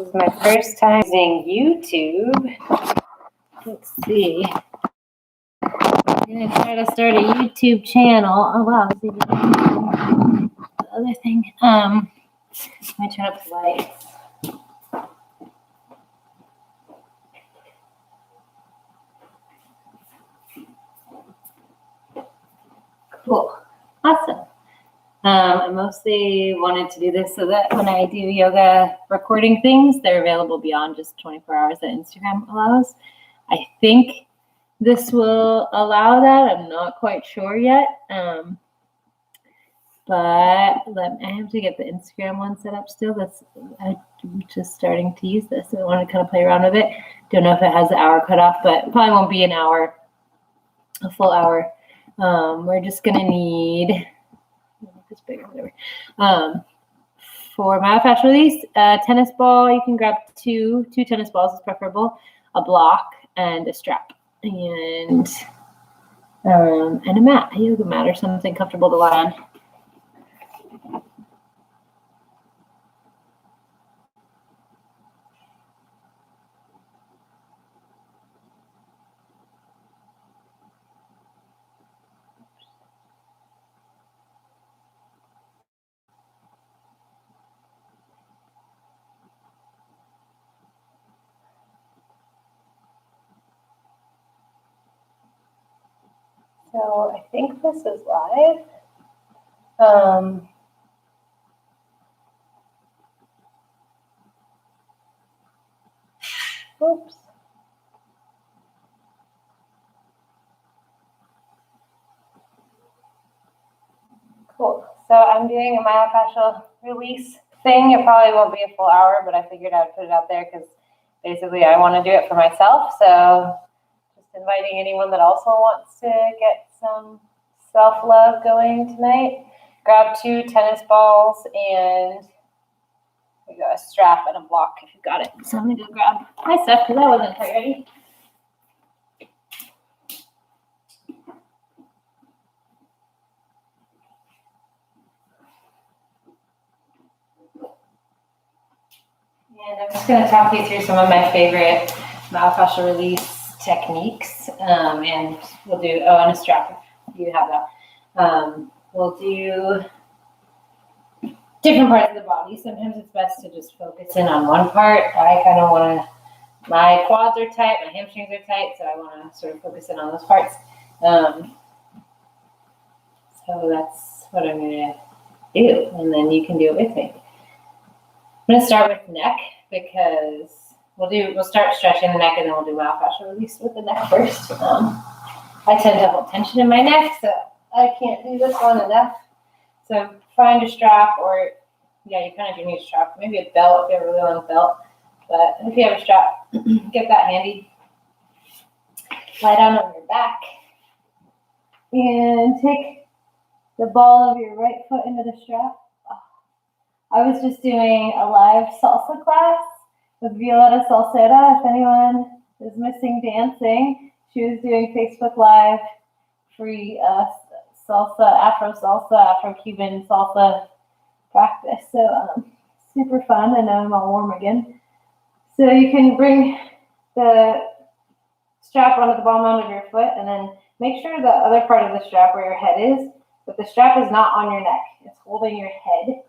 This is my first time using YouTube. Let's see. I'm going to try to start a YouTube channel. Oh, wow. Let's see the other thing. Let me turn up the lights. Cool. Awesome. I mostly wanted to do this so that when I do yoga recording things, they're available beyond just 24 hours that Instagram allows. I think this will allow that. I'm not quite sure yet. But I have to get the Instagram one set up still. I'm just starting to use this. So I want to kind of play around with it. Don't know if it has the hour cutoff, but it probably won't be an hour, a full hour. We're just going to need... It's bigger, whatever. For myofascial release, a tennis ball, you can grab two tennis balls is preferable, a block, and a strap, and a mat, a yoga mat or something comfortable to lie on. So I think this is live. Oops. Cool. So I'm doing a myofascial release thing. It probably won't be a full hour, but I figured I'd put it out there because basically I want to do it for myself. So just inviting anyone that also wants to get some self-love going tonight. Grab 2 tennis balls and we got a strap and a block if you got it. So I'm going to go grab my stuff because I wasn't quite ready. And I'm just going to talk you through some of my favorite myofascial release techniques. And we'll do, and a strap, if you have that. We'll do different parts of the body. Sometimes it's best to just focus in on one part. I kind of want to, my quads are tight, my hamstrings are tight, so I want to sort of focus in on those parts. So that's what I'm going to do, and then you can do it with me. I'm going to start with neck because we'll start stretching the neck and then we'll do myofascial release with the neck first. I tend to hold tension in my neck, so I can't do this one enough. So find a strap, or yeah, you kind of do need a strap. Maybe a belt if you have a really long belt. But if you have a strap, get that handy. Lie down on your back and take the ball of your right foot into the strap. I was just doing a live salsa class with Violetta Salceda. If anyone is missing dancing, she was doing Facebook Live free salsa, Afro-Cuban salsa practice. So super fun, and now I'm all warm again. So you can bring the strap onto the ball mound of your foot, and then make sure the other part of the strap where your head is, but the strap is not on your neck. It's holding your head.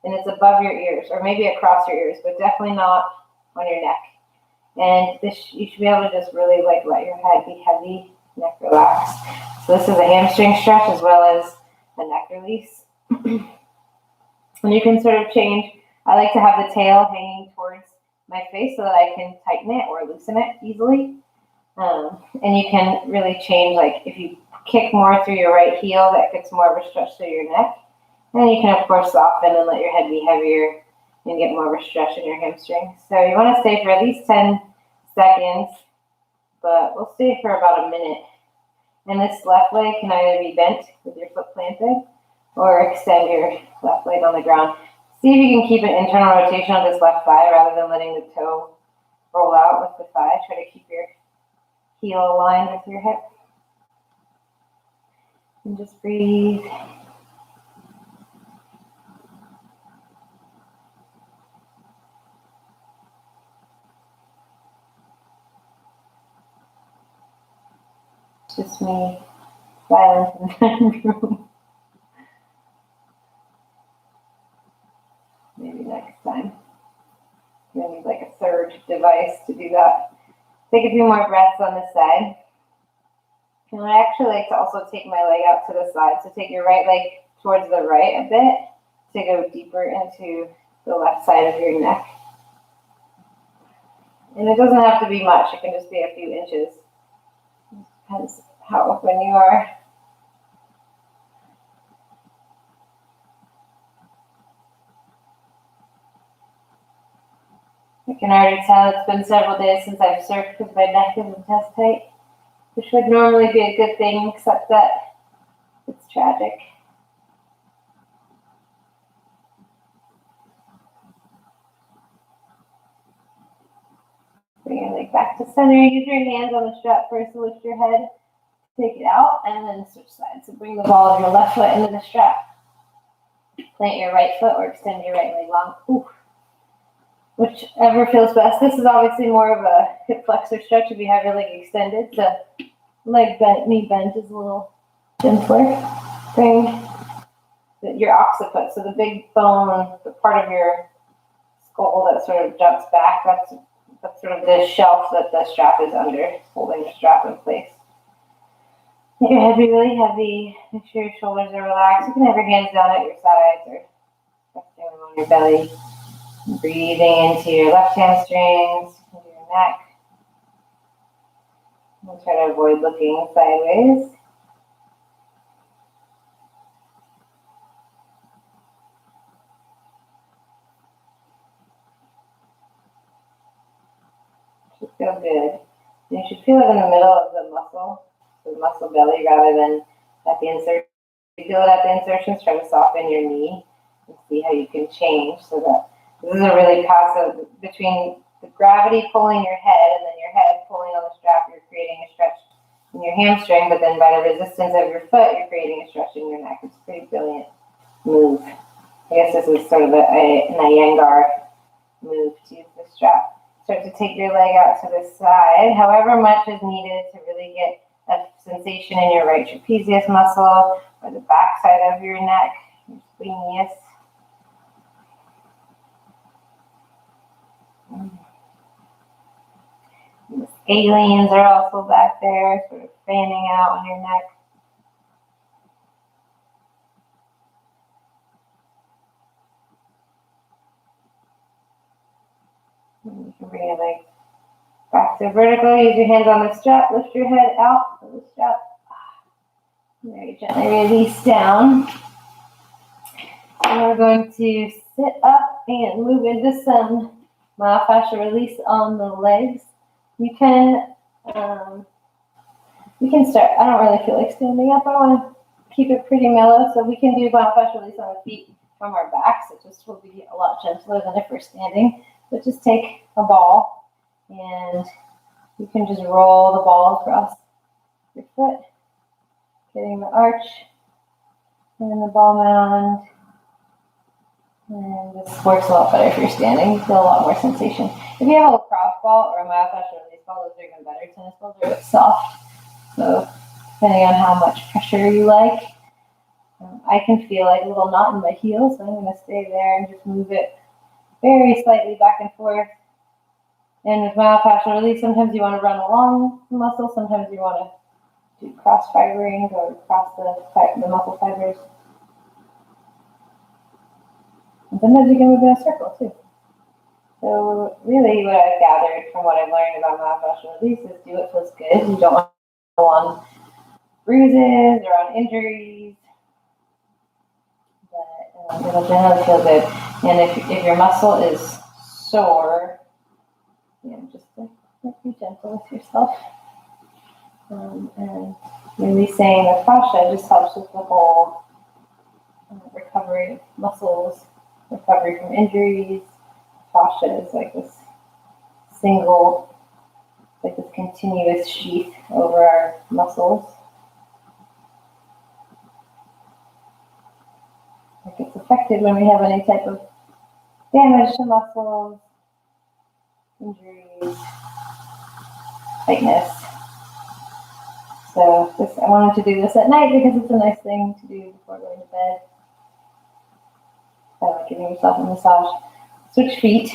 And it's above your ears, or maybe across your ears, but definitely not on your neck. And you should be able to just really let your head be heavy, neck relax. So this is a hamstring stretch as well as a neck release. And you can sort of change. I like to have the tail hanging towards my face so that I can tighten it or loosen it easily. And you can really change, like if you kick more through your right heel, that gets more of a stretch through your neck. And you can, of course, soften and let your head be heavier and get more of a stretch in your hamstrings. So you want to stay for at least 10 seconds, but we'll stay for about a minute. And this left leg can either be bent with your foot planted or extend your left leg on the ground. See if you can keep an internal rotation on this left thigh rather than letting the toe roll out with the thigh. Try to keep your heel aligned with your hip. And just breathe. just me silent in the room. Maybe next time. You're gonna need like a third device to do that. Take a few more breaths on this side. And I actually like to also take my leg out to the side. So take your right leg towards the right a bit to go deeper into the left side of your neck. And it doesn't have to be much. It can just be a few inches. Depends how open you are. I can already tell it's been several days since I've surfed because my neck isn't as tight, which would normally be a good thing, except that it's tragic. Bring your leg back to center. Use your hands on the strap first to lift your head. Take it out and then switch sides. So bring the ball of your left foot into the strap. Plant your right foot or extend your right leg long. Ooh. Whichever feels best. This is obviously more of a hip flexor stretch if you have your leg extended. So leg bent, knee bent is a little gentler. Bring your occiput, so the big bone, the part of your skull that sort of jumps back, that's sort of the shelf that the strap is under, holding the strap in place. Make your head be really heavy. Make sure your shoulders are relaxed. You can have your hands down at your sides or resting them on your belly. Breathing into your left hamstrings, into your neck. And try to avoid looking sideways. Should feel good. And you should feel it in the middle of the muscle belly rather than at the insertion. If you feel it at the insertions, try to soften your knee and see how you can change so that this is a really passive, between the gravity pulling your head and then your head pulling on the strap, you're creating a stretch in your hamstring, but then by the resistance of your foot, you're creating a stretch in your neck. It's a pretty brilliant move. I guess this is sort of an Iyengar move to use the strap. Start to take your leg out to the side, however much is needed to really get a sensation in your right trapezius muscle or the back side of your neck, your splenius. The scalenes are also back there, sort of fanning out on your neck. And you can bring your leg back to vertical. Use your hands on the strap. Lift your head out of the strap. Very gently release down. And we're going to sit up and move into some myofascial release on the legs. You can start. I don't really feel like standing up. I want to keep it pretty mellow, so we can do myofascial release on the feet from our backs. It just will be a lot gentler than if we're standing. But just take a ball, and you can just roll the ball across your foot, getting the arch and the ball mound. And this works a lot better if you're standing. You feel a lot more sensation. If you have a lacrosse ball or a myofascial release ball, those are even better. Tennis balls are a bit soft. So depending on how much pressure you like, I can feel like a little knot in my heel, so I'm going to stay there and just move it very slightly back and forth. And with myofascial release, sometimes you want to run along the muscle, sometimes you want to do cross fibering or cross the muscle fibers. And sometimes you can move in a circle too. So really what I've gathered from what I've learned about myofascial release is do what feels good. You don't want to go on bruises or on injuries, but it'll generally feel good. And if your muscle is sore, just be gentle with yourself. And releasing the fascia just helps with the whole recovery of muscles, recovery from injuries. Fascia is like this continuous sheath over our muscles. It gets affected when we have any type of damage to muscles, injuries, tightness. So I wanted to do this at night because it's a nice thing to do before going to bed. Kind of like giving yourself a massage. Switch feet.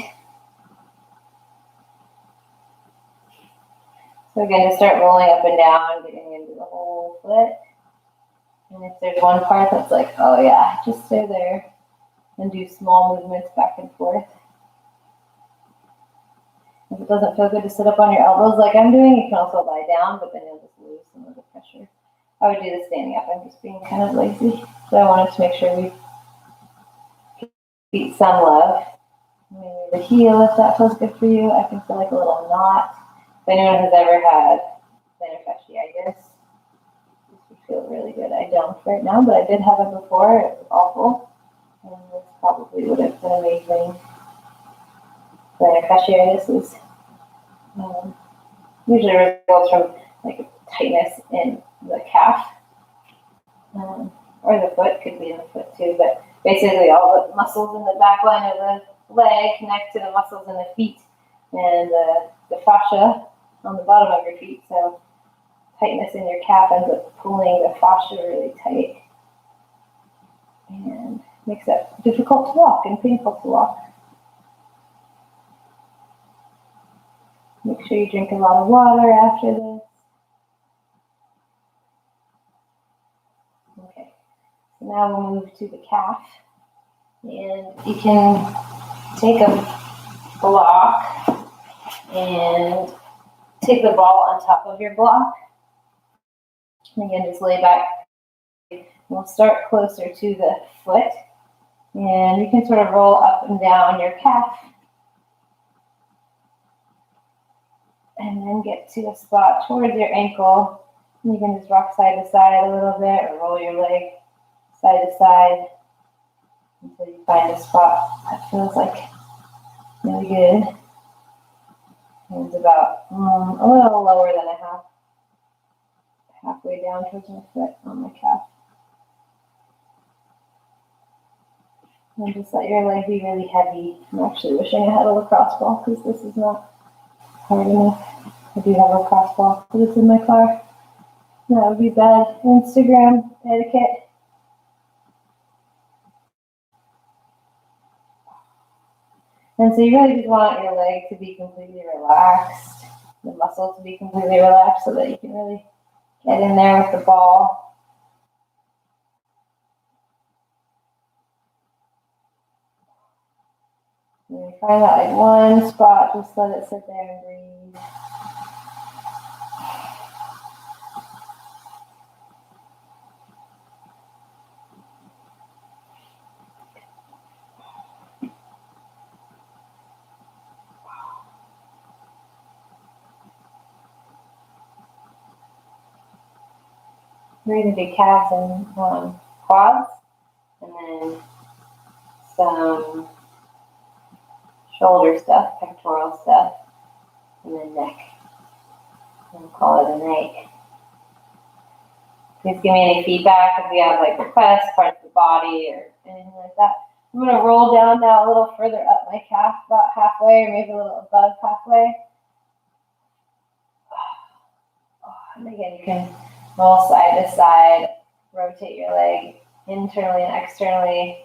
So again, just start rolling up and down, getting into the whole foot. And if there's one part that's like, oh yeah, just stay there and do small movements back and forth. If it doesn't feel good to sit up on your elbows like I'm doing, you can also lie down, but then you'll just lose some of the pressure. I would do the standing up. I'm just being kind of lazy. So I wanted to make sure we get some love. Maybe the heel, if that feels good for you. I can feel like a little knot. If anyone has ever had plantar fasciitis, this would feel really good. I don't right now, but I did have it before. It was awful. And this probably would have been amazing. Plantar fasciitis is usually results from like tightness in the calf. Or the foot, could be in the foot too, but basically all the muscles in the back line of the leg connect to the muscles in the feet and the fascia on the bottom of your feet. So tightness in your calf ends up pulling the fascia really tight and makes it difficult to walk and painful to walk. Make sure you drink a lot of water after this. Okay, so now we'll move to the calf. And you can take a block and take the ball on top of your block. And again, just lay back. We'll start closer to the foot. And you can sort of roll up and down your calf. And then get to a spot towards your ankle. And you can just rock side to side a little bit or roll your leg side to side until you find a spot that feels like really good. And it's about a little lower than a halfway down towards my foot on my calf. And just let your leg be really heavy. I'm actually wishing I had a lacrosse ball because this is not hard enough. I do have a lacrosse ball, but it's in my car. That would be bad Instagram etiquette. And so you really just want your leg to be completely relaxed, the muscle to be completely relaxed so that you can really get in there with the ball. And you find that like one spot, just let it sit there and breathe. We're going to do calves and quads, and then some shoulder stuff, pectoral stuff, and then neck. And we'll call it a night. Please give me any feedback if you have like requests, parts of the body, or anything like that. I'm going to roll down now a little further up my calf, about halfway, or maybe a little above halfway. And again, you can roll side to side, rotate your leg internally and externally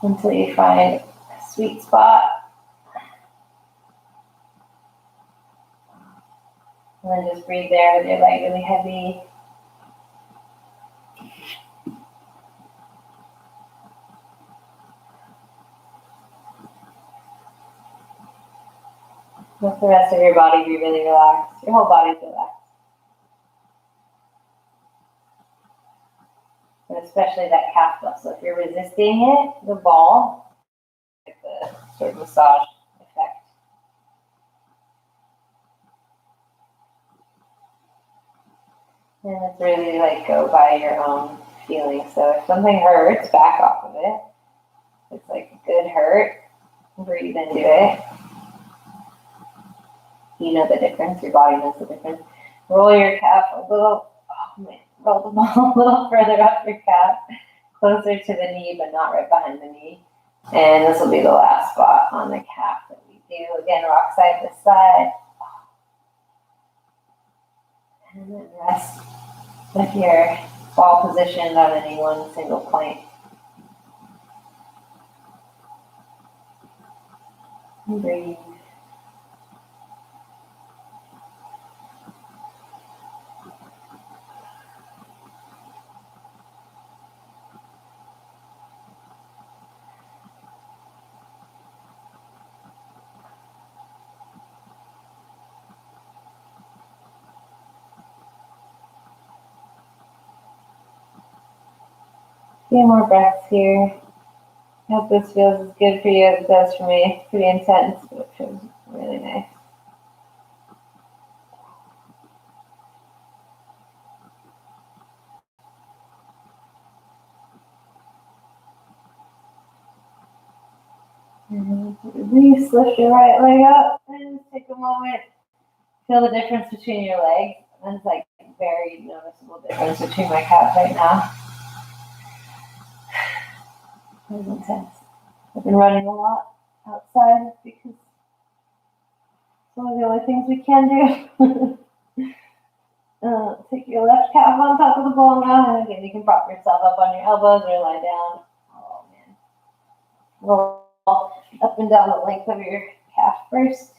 until you find a sweet spot. And then just breathe there with your leg really heavy. Let the rest of your body be really relaxed. Your whole body's relaxed. And especially that calf muscle. If you're resisting it, the ball, like the sort of massage effect. And it's really like go by your own feeling. So if something hurts, back off of it. It's like a good hurt. Breathe into it. You know the difference. Your body knows the difference. Roll your calf a little. Oh man. Roll the ball a little further up your calf, closer to the knee, but not right behind the knee. And this will be the last spot on the calf that we do. Again, rock side to side. And then rest with your ball positioned on any one single point. And breathe. A few more breaths here. I hope this feels as good for you as it does for me. It's pretty intense, but it feels really nice. And release, lift your right leg up, and take a moment. Feel the difference between your legs. There's like a very noticeable difference between my calves right now. It was intense. I've been running a lot outside because it's one of the only things we can do. Take your left calf on top of the ball now, and again, you can prop yourself up on your elbows or lie down. Oh man. Roll up and down the length of your calf first.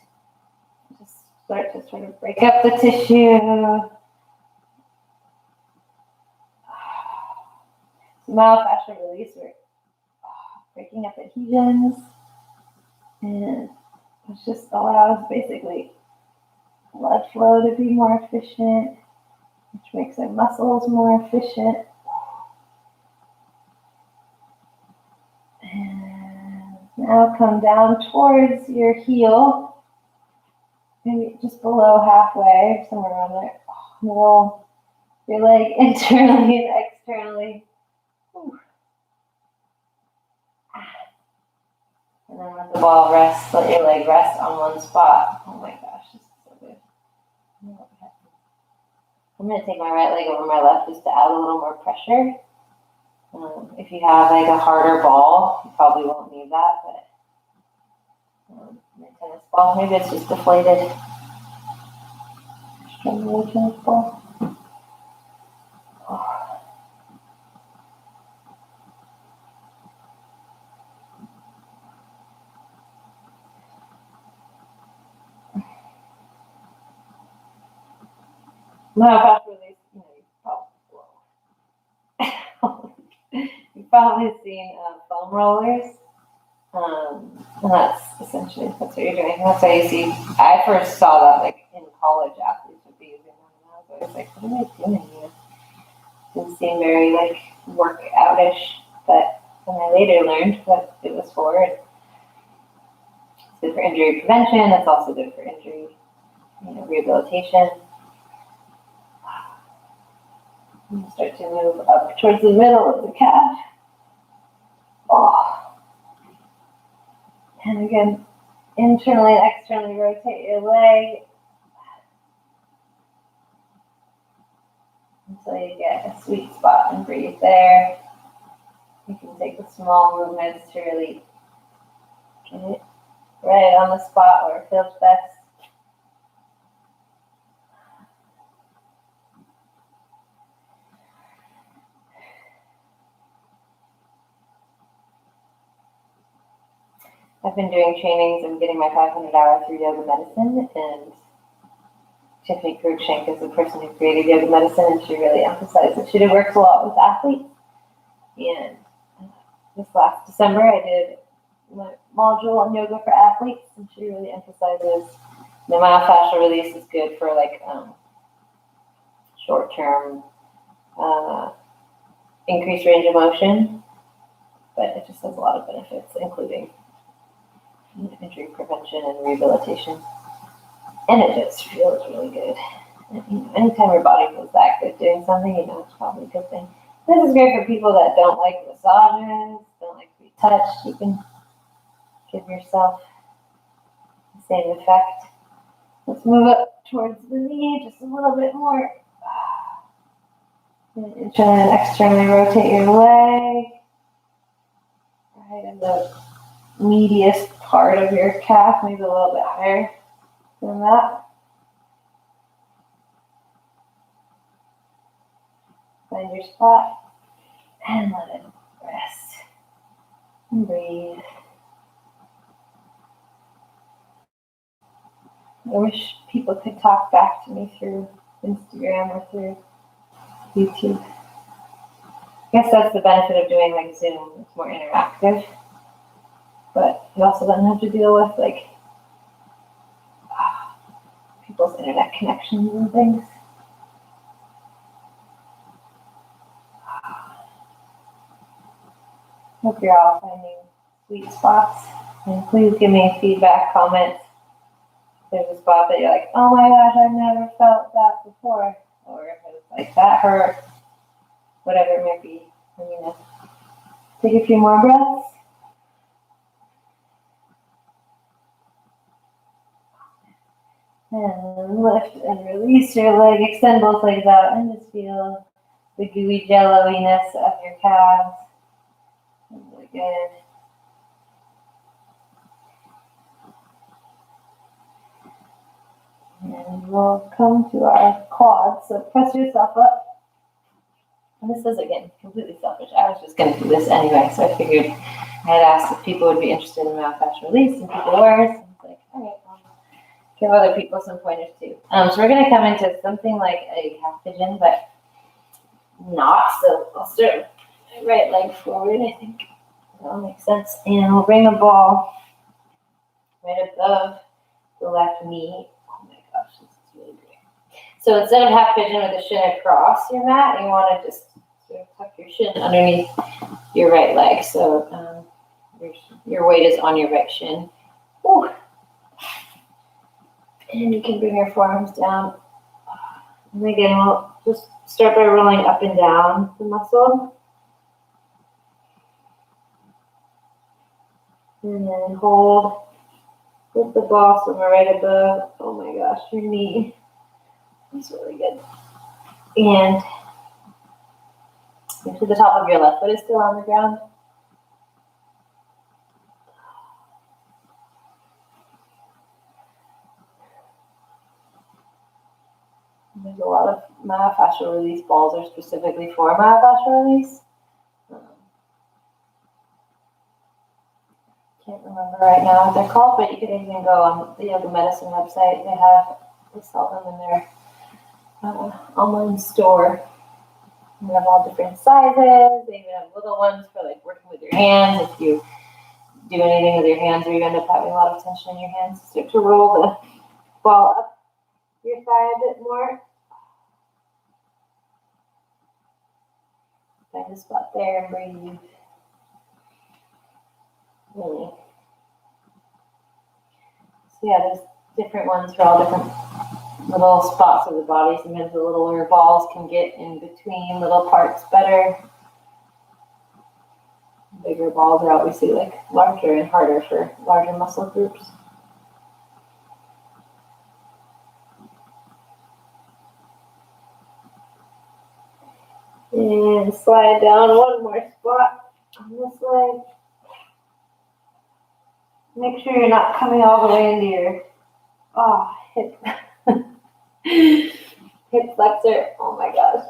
Just start to sort of break up the tissue. Myofascial release, we're breaking up adhesions, and it just allows basically blood flow to be more efficient, which makes our muscles more efficient. And now come down towards your heel, maybe just below halfway, somewhere around there. Roll your leg internally and externally. And then let the ball rest, let your leg rest on one spot. Oh my gosh, this is so good. I'm going to take my right leg over my left just to add a little more pressure. If you have like a harder ball, you probably won't need that, but my tennis ball, maybe it's just deflated. Extremely tennis ball. Oh. Myofascial release, you've probably seen foam rollers. And that's essentially, that's what you're doing. That's why you see, I first saw that like in college athletes would be using them. And I was always like, what am I doing here? It didn't seem very like workoutish, but then I later learned what it was for. It's good for injury prevention. It's also good for injury, rehabilitation. And start to move up towards the middle of the calf. Oh. And again, internally and externally rotate your leg until you get a sweet spot and breathe there. You can take the small movements to really get it right on the spot where it feels best. I've been doing trainings. I'm getting my 500 hour through yoga medicine, and Tiffany Cruikshank is the person who created yoga medicine, and she really emphasized that she works a lot with athletes. And this last December, I did my module on yoga for athletes, and she really emphasizes the myofascial release is good for like short-term increased range of motion, but it just has a lot of benefits, including injury prevention and rehabilitation. And it just feels really good. And, anytime your body feels that good doing something, it's probably a good thing. This is great for people that don't like massages, don't like to be touched. You can give yourself the same effect. Let's move up towards the knee just a little bit more. And internally and externally rotate your leg. Right in the medius part of your calf, maybe a little bit higher than that. Find your spot and let it rest. And breathe. I wish people could talk back to me through Instagram or through YouTube. I guess that's the benefit of doing like Zoom. It's more interactive. But you also don't have to deal with like people's internet connections and things. Hope you're all finding sweet spots. And please give me feedback, comments. If there's a spot that you're like, oh my gosh, I've never felt that before. Or if it's like, that hurt. Whatever it might be. I'm going to take a few more breaths. And lift and release your leg. Extend both legs out and just feel the gooey jello-iness of your calves. Really good. And we'll come to our quads. So press yourself up. And this is, again, completely selfish. I was just going to do this anyway, so I figured I had asked if people would be interested in myofascial release, and people were. So it's like, all right, I'll give other people some pointers too. So we're going to come into something like a half pigeon, but not. So I'll start with my right leg forward, I think. That'll make sense. And we'll bring a ball right above the left knee. Oh my gosh, this is really great. So instead of half pigeon with the shin across your mat, you want to just sort of tuck your shin underneath your right leg. So your weight is on your right shin. Woo. And you can bring your forearms down. And again, we'll just start by rolling up and down the muscle. And then hold the ball somewhere right above, oh my gosh, your knee. That's really good. And make sure the top of your left foot is still on the ground. There's a lot of myofascial release balls are specifically for myofascial release. Can't remember right now what they're called, but you can even go on the Yoga Medicine website. They sell them in their online store. They have all different sizes. They even have little ones for like working with your hands. If you do anything with your hands or you end up having a lot of tension in your hands, start to roll the ball up your thigh a bit more. Find a spot there and breathe. Really. So yeah, there's different ones for all different little spots of the body. Sometimes the littler balls can get in between little parts better. Bigger balls are obviously like larger and harder for larger muscle groups. And slide down one more spot on this leg. Make sure you're not coming all the way into your hip hip flexor. Oh my gosh.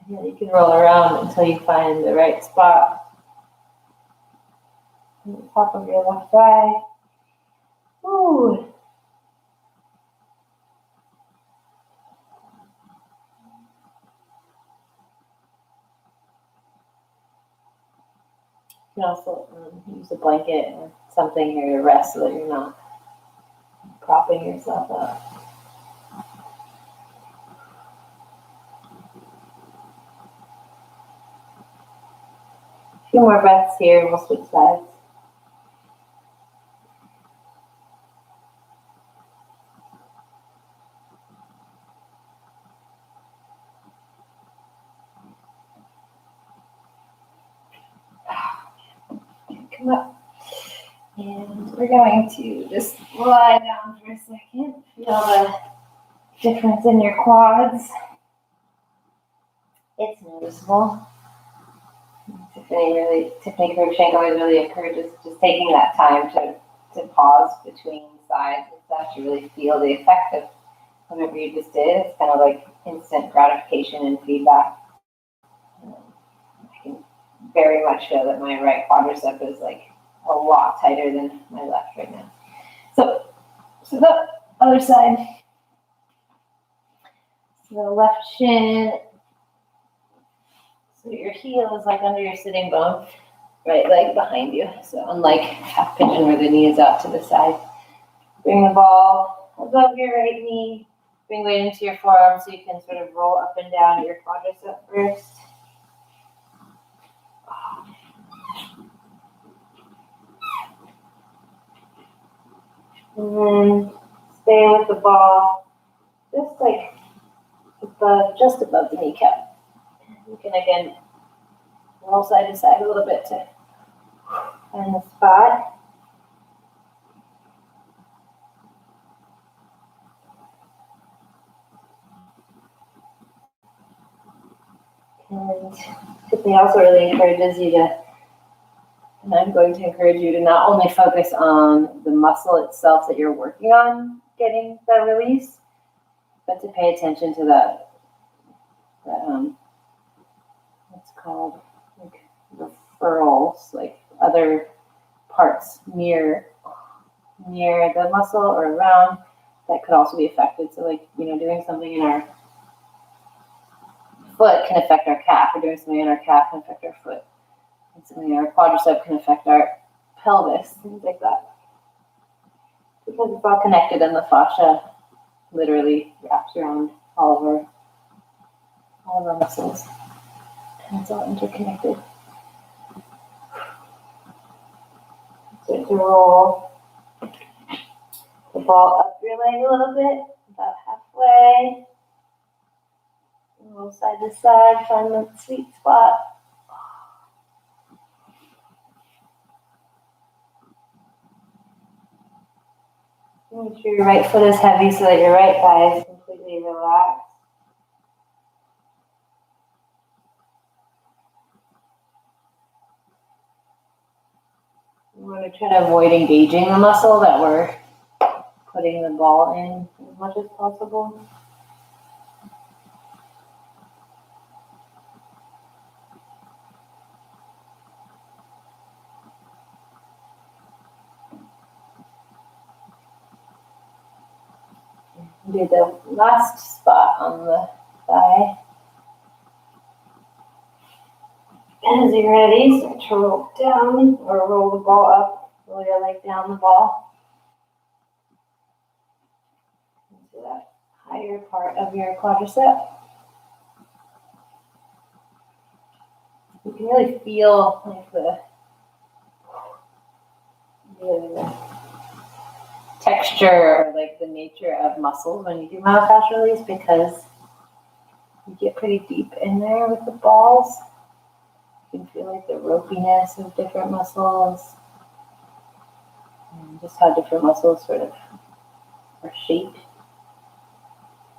And you can roll around until you find the right spot. On the top of your left thigh. Ooh. You can also use a blanket or something here to rest so that you're not propping yourself up. A few more breaths here and we'll switch sides. Come up. And we're going to just lie down for a second. Feel the difference in your quads. It's noticeable. Tiffany Cruikshank always really encourages just taking that time to pause between sides and stuff to really feel the effect of whatever you just did. It's kind of like instant gratification and feedback. I can very much feel that my right quadricep is like a lot tighter than my left right now. So the other side. So the left shin. So your heel is like under your sitting bone, right leg behind you. So unlike half pigeon where the knee is out to the side. Bring the ball above your right knee. Bring weight into your forearm so you can sort of roll up and down your quadricep first. And then stay with the ball just like just above the kneecap. You can again roll side to side a little bit to find the spot. And Tiffany also really encourages you to, and I'm going to encourage you to not only focus on the muscle itself that you're working on getting that release, but to pay attention to that what's called like referrals, like other parts near the muscle or around that could also be affected. So like, doing something in our foot can affect our calf, or doing something in our calf can affect our foot. And something in our quadricep can affect our pelvis, things like that. Because it's all connected and the fascia literally wraps around all of our muscles. And it's all interconnected. Start to roll the ball up your leg a little bit, about halfway. Roll side to side, find the sweet spot. Make sure your right foot is heavy so that your right thigh is completely relaxed. We're going to try to avoid engaging the muscle that we're putting the ball in as much as possible. Do the last spot on the thigh. And as you're ready, start to roll down or roll the ball up. Roll your leg down the ball into that higher part of your quadricep. You can really feel like the texture or like the nature of muscles when you do myofascial release, because you get pretty deep in there with the balls. You can feel like the ropiness of different muscles and just how different muscles sort of are shaped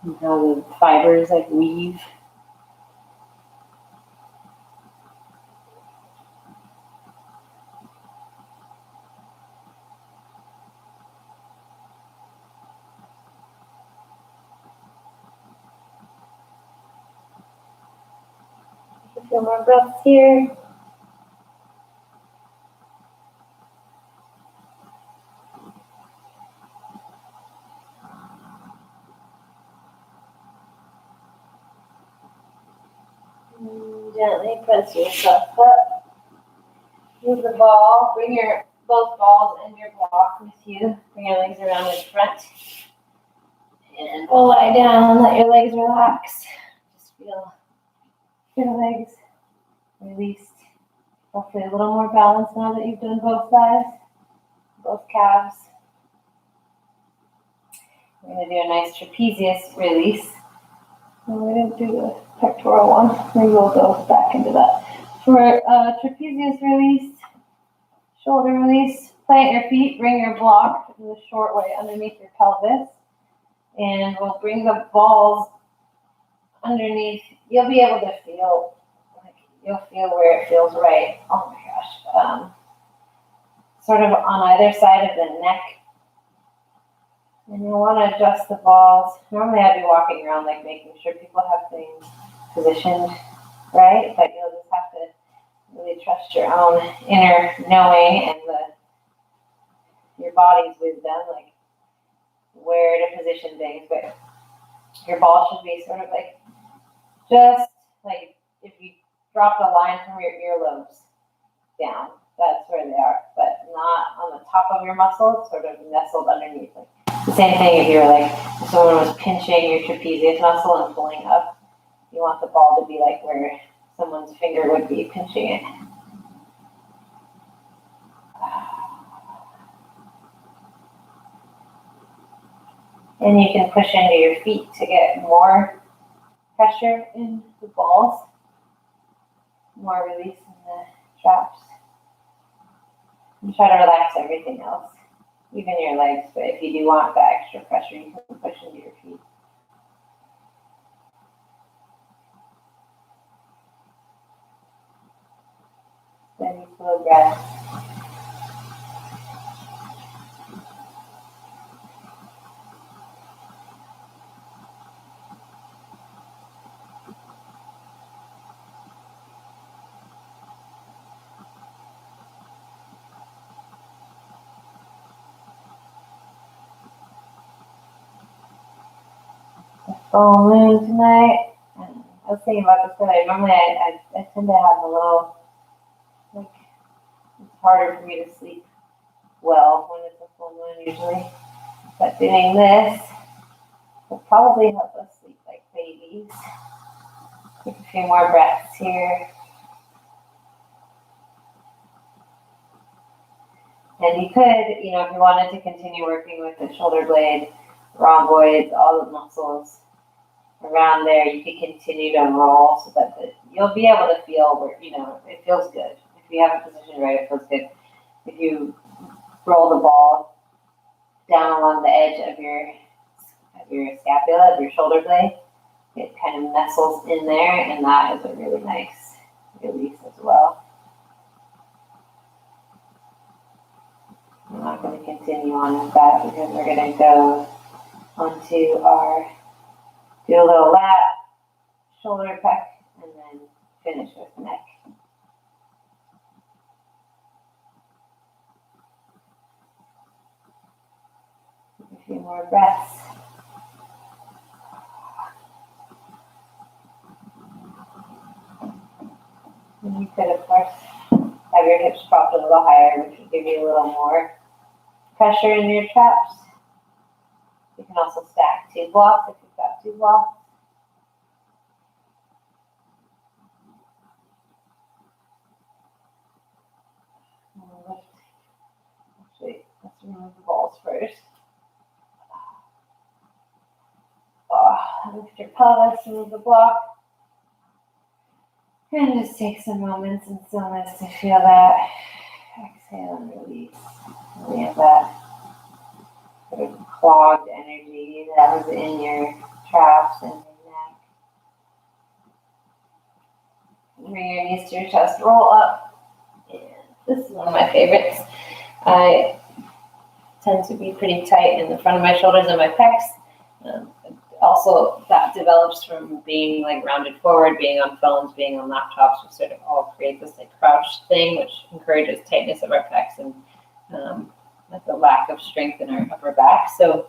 and how the fibers like weave. A few more breaths here. Gently press yourself up. Move the ball. Bring both balls and your block with you. Bring your legs around in front. And we'll lie down. Let your legs relax. Just feel your legs released. Hopefully a little more balance now that you've done both sides, both calves. We're going to do a nice trapezius release. And we're going to do the pectoral one. Maybe we'll go back into that. For trapezius release, shoulder release, plant your feet, bring your block the short way underneath your pelvis. And we'll bring the balls underneath. You'll be able to feel, you'll feel where it feels right. Oh my gosh. Sort of on either side of the neck. And you'll want to adjust the balls. Normally I'd be walking around like making sure people have things positioned right, but you'll just have to really trust your own inner knowing and your body's wisdom, like where to position things. But your ball should be sort of like just like if you dropped a line from your earlobes down, that's where they are, but not on the top of your muscles, sort of nestled underneath. Like the same thing if you're like, if someone was pinching your trapezius muscle and pulling up, you want the ball to be like where someone's finger would be pinching it. And you can push into your feet to get more pressure in the balls, more release in the traps. And try to relax everything else, even your legs, but if you do want that extra pressure, you can push into your feet. Steady, slow breath. Full moon tonight. I was thinking about this today. Normally I tend to have a little, like, it's harder for me to sleep well when it's a full moon usually. But doing this will probably help us sleep like babies. Take a few more breaths here. And you could, if you wanted to continue working with the shoulder blade, rhomboids, all the muscles around there, you could continue to roll so that you'll be able to feel where, it feels good. If you have it positioned right, it feels good. If you roll the ball down along the edge of your scapula, of your shoulder blade, it kind of nestles in there, and that is a really nice release as well. I'm not going to continue on with that because we're going to go onto do a little lat, shoulder pec, and then finish with neck. Take a few more breaths. And you could, of course, have your hips propped a little higher, which will give you a little more pressure in your traps. You can also stack 2 blocks if you've got 2 blocks. Actually, let's remove the balls first. Lift your pelvis, remove the block. And just take some moments in stillness to feel that. Exhale and release. We have that sort of clogged energy that was in your traps and your neck. Bring your knees to your chest, roll up. And this is one of my favorites. I tend to be pretty tight in the front of my shoulders and my pecs. Also, that develops from being like rounded forward, being on phones, being on laptops. We sort of all create this like crouched thing, which encourages tightness of our pecs and like the lack of strength in our upper back. So,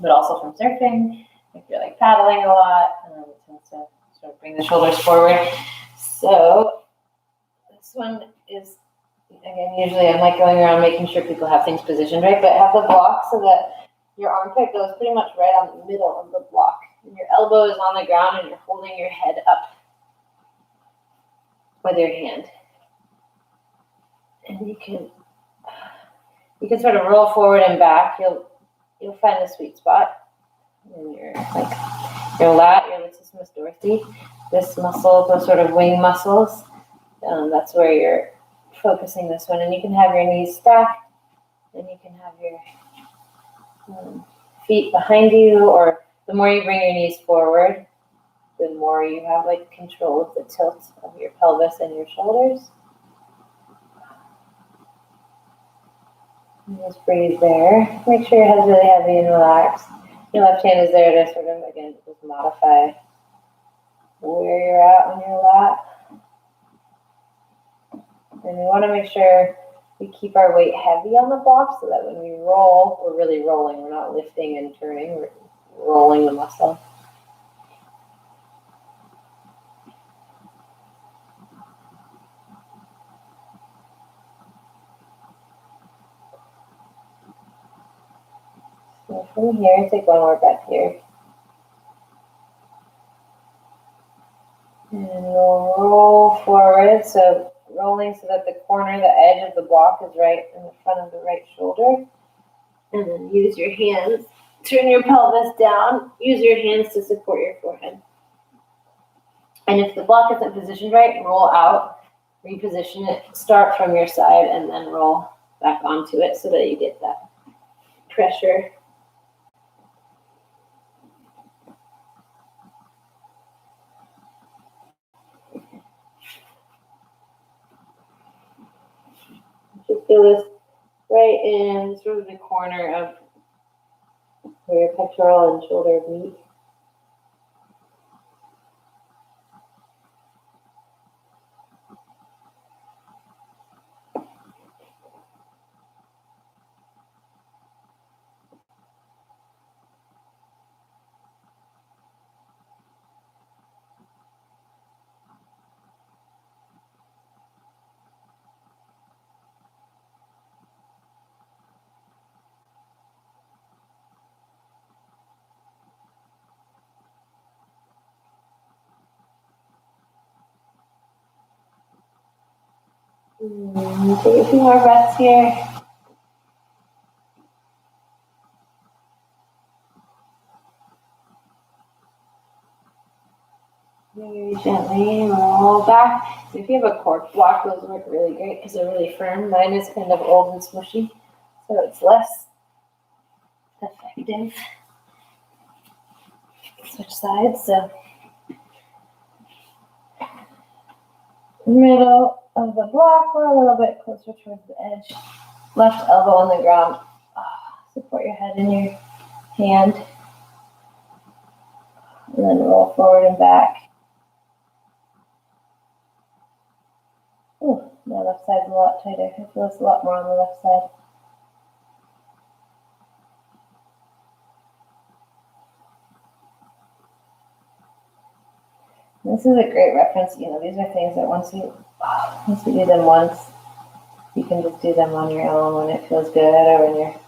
but also from surfing, if you're like paddling a lot, it tends to sort of bring the shoulders forward. So this one is, again, usually I'm like going around making sure people have things positioned right, but have the block so that your armpit goes pretty much right on the middle of the block. And your elbow is on the ground and you're holding your head up with your hand. And you can sort of roll forward and back. You'll find the sweet spot in your lat, your latissimus dorsi. This muscle, those sort of wing muscles, that's where you're focusing this one. And you can have your knees stacked, and you can have your feet behind you, or the more you bring your knees forward, the more you have like control of the tilt of your pelvis and your shoulders. And just breathe there. Make sure your head's really heavy and relaxed. Your left hand is there to sort of, again, just modify where you're at on your lat. And we want to make sure we keep our weight heavy on the block so that when we roll, we're really rolling. We're not lifting and turning, we're rolling the muscle. So from here, take one more breath here. And we'll roll forward, so rolling so that the corner, the edge of the block is right in the front of the right shoulder. And then use your hands, turn your pelvis down, use your hands to support your forehead. And if the block isn't positioned right, roll out, reposition it, start from your side, and then roll back onto it so that you get that pressure. Just feel this right in sort of the corner of where your pectoral and shoulder meet. Take a few more breaths here. Very gently roll back. If you have a cork block, those work really great because they're really firm. Mine is kind of old and smushy, so it's less effective. Switch sides. So middle of the block or a little bit closer towards the edge. Left elbow on the ground. Support your head in your hand. And then roll forward and back. Ooh, my left side's a lot tighter. I feel this a lot more on the left side. This is a great reference. You know, these are things that once you do them once, you can just do them on your own when it feels good or when you're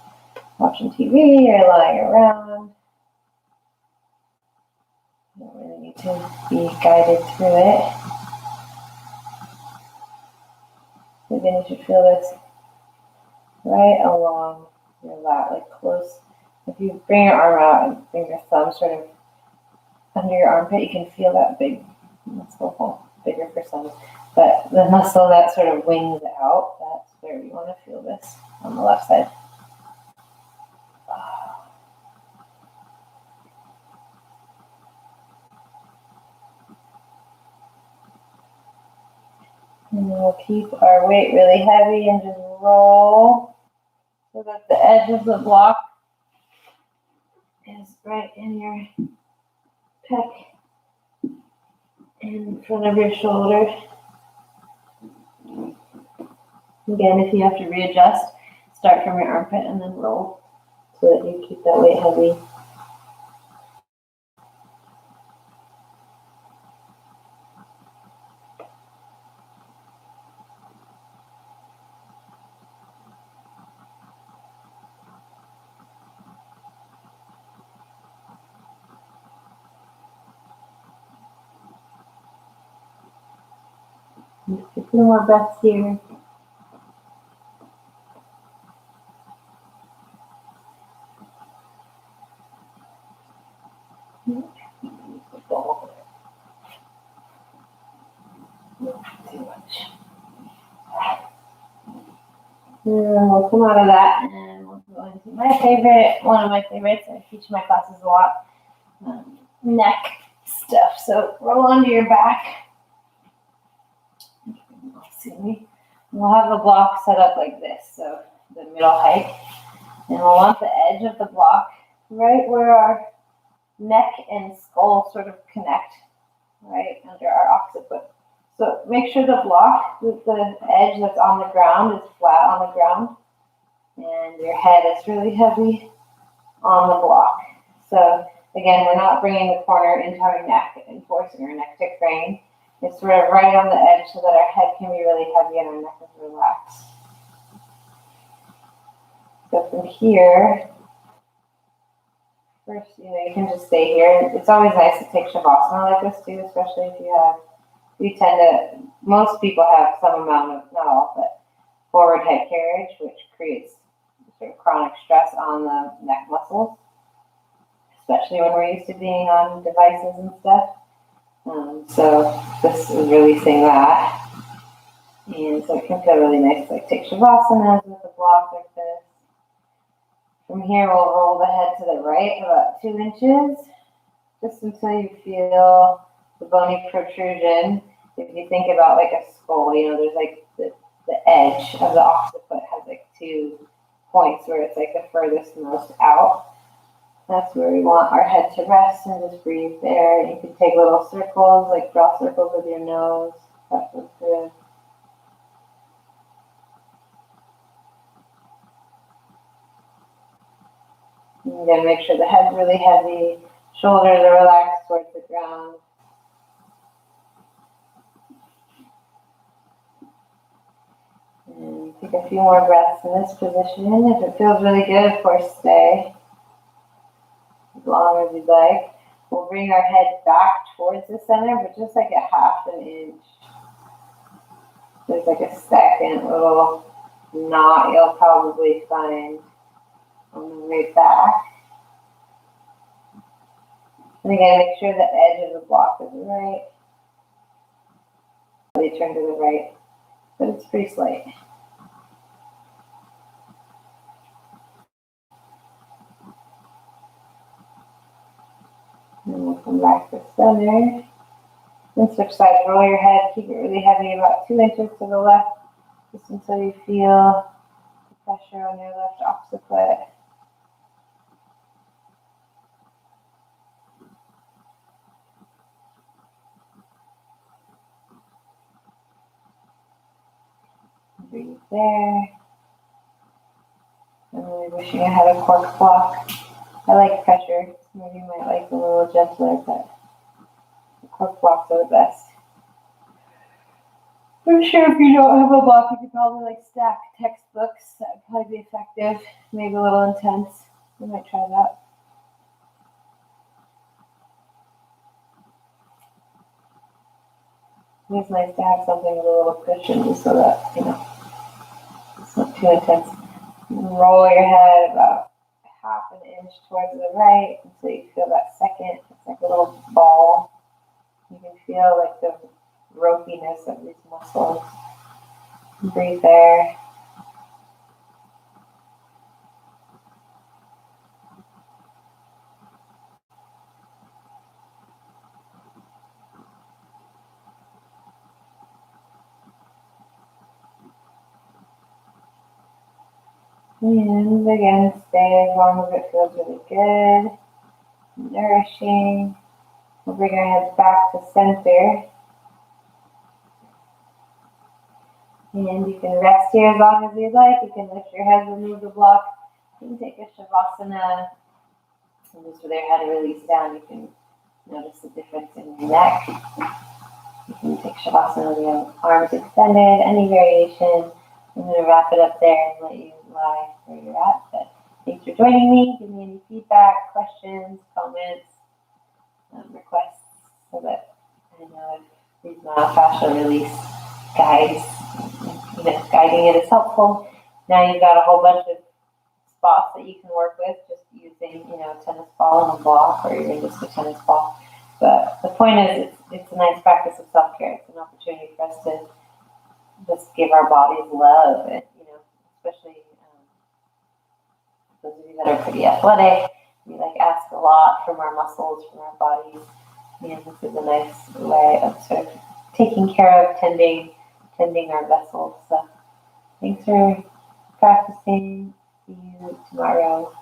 watching TV or lying around. You don't really need to be guided through it. Again, you should feel this right along your lat, like close. If you bring your arm out and bring your thumb sort of under your armpit, you can feel that big muscle hole, bigger for some. But the muscle that sort of wings out, that's where we want to feel this on the left side. And we'll keep our weight really heavy and just roll so that the edge of the block is right in your pec in front of your shoulder. Again, if you have to readjust, start from your armpit and then roll so that you keep that weight heavy. Just a few more breaths here. And we'll come out of that and we'll go into my favorite, one of my favorites. I teach my classes a lot, neck stuff. So roll onto your back. See me. We'll have the block set up like this. So the middle hike. And we'll want the edge of the block right where our neck and skull sort of connect, right under our occiput. So make sure the block with the edge that's on the ground is flat on the ground, and your head is really heavy on the block. So again, we're not bringing the corner into our neck and forcing our neck to crane. It's sort of right on the edge so that our head can be really heavy and our neck is relaxed. So from here, first, you can just stay here. It's always nice to take Shavasana like this too, especially if most people have some amount of, not all, but forward head carriage, which creates sort of chronic stress on the neck muscles, especially when we're used to being on devices and stuff. So this is releasing that. And so it can feel really nice to take Shavasana with a block like this. From here, we'll roll the head to the right about 2 inches, just until you feel the bony protrusion. If you think about like a skull, there's like the edge of the occiput has like 2 points where it's like the furthest most out. That's where we want our head to rest, and just breathe there. You can take little circles, like draw circles with your nose. That feels good. And then make sure the head's really heavy, shoulders are relaxed towards the ground. And take a few more breaths in this position. If it feels really good, of course, stay as long as you'd like. We'll bring our head back towards the center, but just like a 1/2 inch. There's like a second little knot you'll probably find on the way back. And again, make sure the edge of the block is right. They turn to the right, but it's pretty slight. And we'll come back to center. Then switch sides, roll your head, keep it really heavy, about 2 inches to the left, just until you feel the pressure on your left occiput. Breathe there. I'm really wishing I had a cork block. I like pressure. Maybe you might like a little gentler, but the cork blocks are the best. I'm sure if you don't have a block, you could probably stack textbooks. That would probably be effective. Maybe a little intense. You might try that. It's nice to have something with a little cushion just so that, it's not too intense. Roll your head about 1/2 inch towards the right until you feel that second. It's like a little ball. You can feel like the ropiness of these muscles. Breathe there. And again, stay as long as it feels really good, nourishing. We'll bring our heads back to center. And you can rest here as long as you'd like. You can lift your head, remove the block. You can take a Shavasana. And just with your head released down, you can notice the difference in your neck. You can take Shavasana with your arms extended, any variation. I'm going to wrap it up there and let you lie where you're at. But thanks for joining me. Give me any feedback, questions, comments, requests, so that I know if these myofascial release guides, guiding it is helpful. Now you've got a whole bunch of spots that you can work with, just using, a tennis ball and a block, or even just a tennis ball. But the point is, it's a nice practice of self-care. It's an opportunity for us to just give our bodies love, and especially those of you that are pretty athletic, we ask a lot from our muscles, from our bodies, and this is a nice way of sort of taking care of, tending our vessels. So thanks for practicing. See you tomorrow.